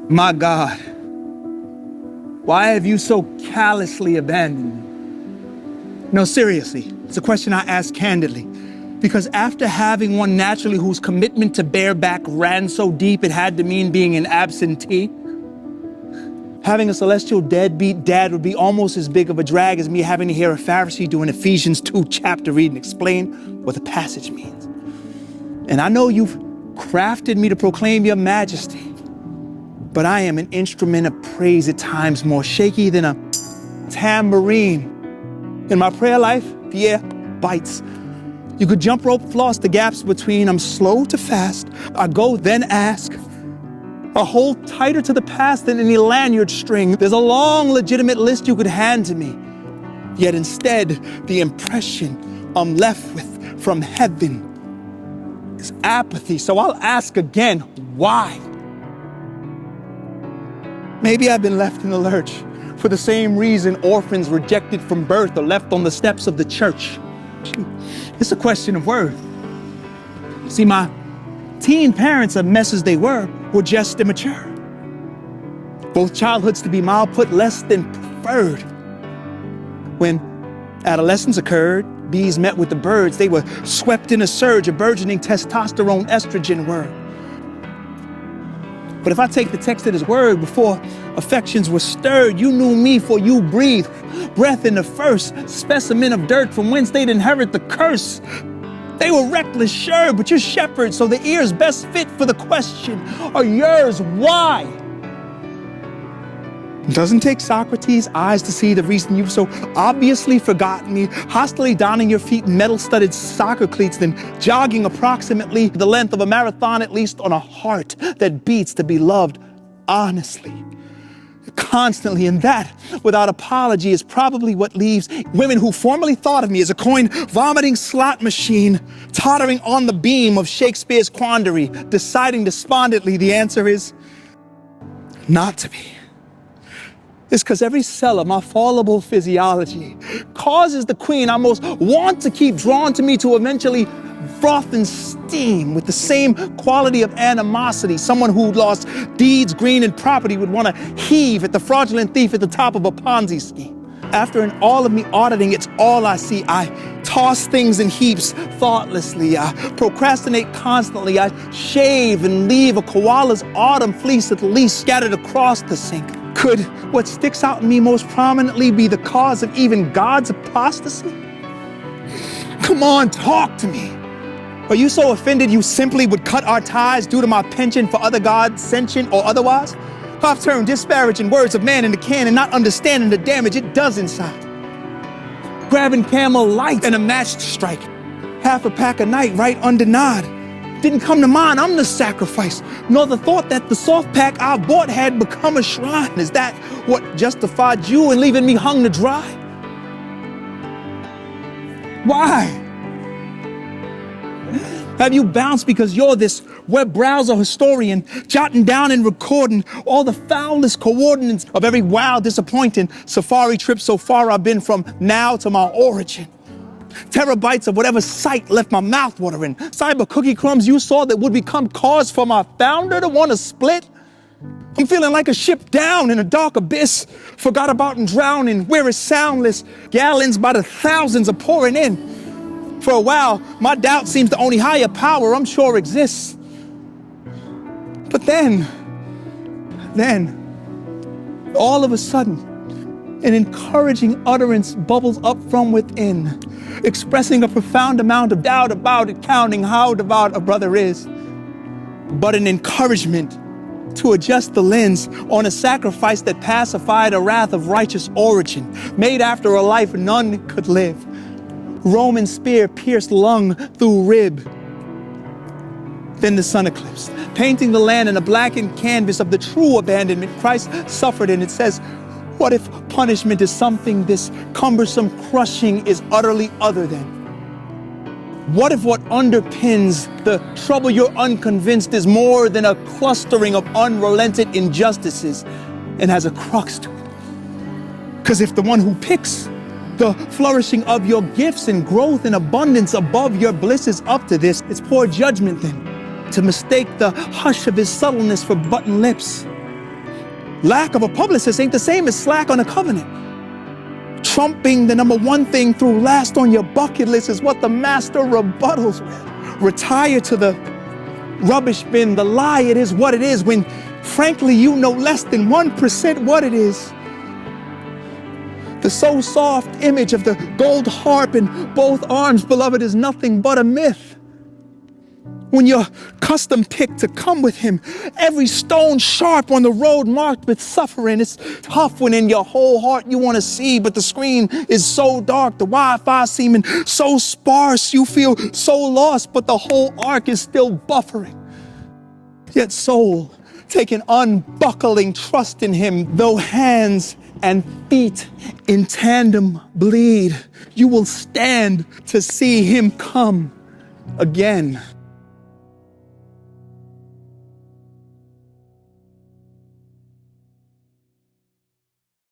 My God, why have you so callously abandoned me? No, seriously, it's a question I ask candidly. Because after having one naturally whose commitment to bear back ran so deep it had to mean being an absentee, having a celestial deadbeat dad would be almost as big of a drag as me having to hear a Pharisee do an Ephesians 2 chapter read and explain what the passage means. And I know you've crafted me to proclaim your majesty, but I am an instrument of praise at times more shaky than a tambourine. In my prayer life, yeah, bites. You could jump rope floss the gaps between I'm slow to fast, I go then ask. I hold tighter to the past than any lanyard string. There's a long legitimate list you could hand to me. Yet instead, the impression I'm left with from heaven is apathy. So I'll ask again, why? Maybe I've been left in the lurch for the same reason orphans rejected from birth are left on the steps of the church. It's a question of worth. See, my teen parents, as mess as they were just immature. Both childhoods, to be mild put, less than preferred. When adolescence occurred, bees met with the birds. They were swept in a surge, a burgeoning testosterone estrogen word. But if I take the text at his word, before affections were stirred, you knew me, for you breathed breath in the first specimen of dirt from whence they'd inherit the curse. They were reckless, sure, but you're shepherds, so the ears best fit for the question are yours. Why? It doesn't take Socrates' eyes to see the reason you've so obviously forgotten me, hostily donning your feet in metal-studded soccer cleats, then jogging approximately the length of a marathon, at least on a heart that beats to be loved honestly, constantly. And that, without apology, is probably what leaves women who formerly thought of me as a coin-vomiting slot machine, tottering on the beam of Shakespeare's quandary, deciding despondently the answer is not to be. It's because every cell of my fallible physiology causes the queen I most want to keep drawn to me to eventually froth and steam with the same quality of animosity someone who lost deeds, green, and property would want to heave at the fraudulent thief at the top of a Ponzi scheme. After in all of me auditing, it's all I see. I toss things in heaps thoughtlessly. I procrastinate constantly. I shave and leave a koala's autumn fleece at least scattered across the sink. Could what sticks out in me most prominently be the cause of even God's apostasy? Come on, talk to me. Are you so offended you simply would cut our ties due to my penchant for other gods, sentient or otherwise? I've turned disparaging words of man into can and not understanding the damage it does inside. Grabbing Camel Light and a matched strike. Half a pack a night right under nod. Didn't come to mind I'm the sacrifice, nor the thought that the soft pack I bought had become a shrine. Is that what justified you in leaving me hung to dry? Why? Have you bounced because you're this web browser historian, jotting down and recording all the foulest coordinates of every wild, disappointing safari trip so far I've been from now to my origin? Terabytes of whatever site left my mouth watering. Cyber cookie crumbs you saw that would become cause for my founder to want to split. I'm feeling like a ship down in a dark abyss, forgot about and drowning, where it's soundless. Gallons by the thousands are pouring in. For a while, my doubt seems the only higher power I'm sure exists. But then, all of a sudden, an encouraging utterance bubbles up from within, expressing a profound amount of doubt about it, counting how devout a brother is, but an encouragement to adjust the lens on a sacrifice that pacified a wrath of righteous origin, made after a life none could live. Roman spear pierced lung through rib. Then the sun eclipsed, painting the land in a blackened canvas of the true abandonment Christ suffered. And it says, what if punishment is something this cumbersome crushing is utterly other than? What if what underpins the trouble you're unconvinced is more than a clustering of unrelented injustices and has a crux to it? Because if the one who picks the flourishing of your gifts and growth and abundance above your bliss is up to this, it's poor judgment then to mistake the hush of his subtleness for button lips. Lack of a publicist ain't the same as slack on a covenant. Trump being the number one thing through last on your bucket list is what the master rebuttals with. Retire to the rubbish bin. The lie, it is what it is, when frankly you know less than 1% what it is. The so soft image of the gold harp in both arms, beloved, is nothing but a myth. When you're custom picked to come with him, every stone sharp on the road marked with suffering. It's tough when in your whole heart you want to see, but the screen is so dark, the Wi-Fi seeming so sparse, you feel so lost, but the whole arc is still buffering. Yet soul, take an unbuckling trust in him, though hands and feet in tandem bleed, you will stand to see him come again.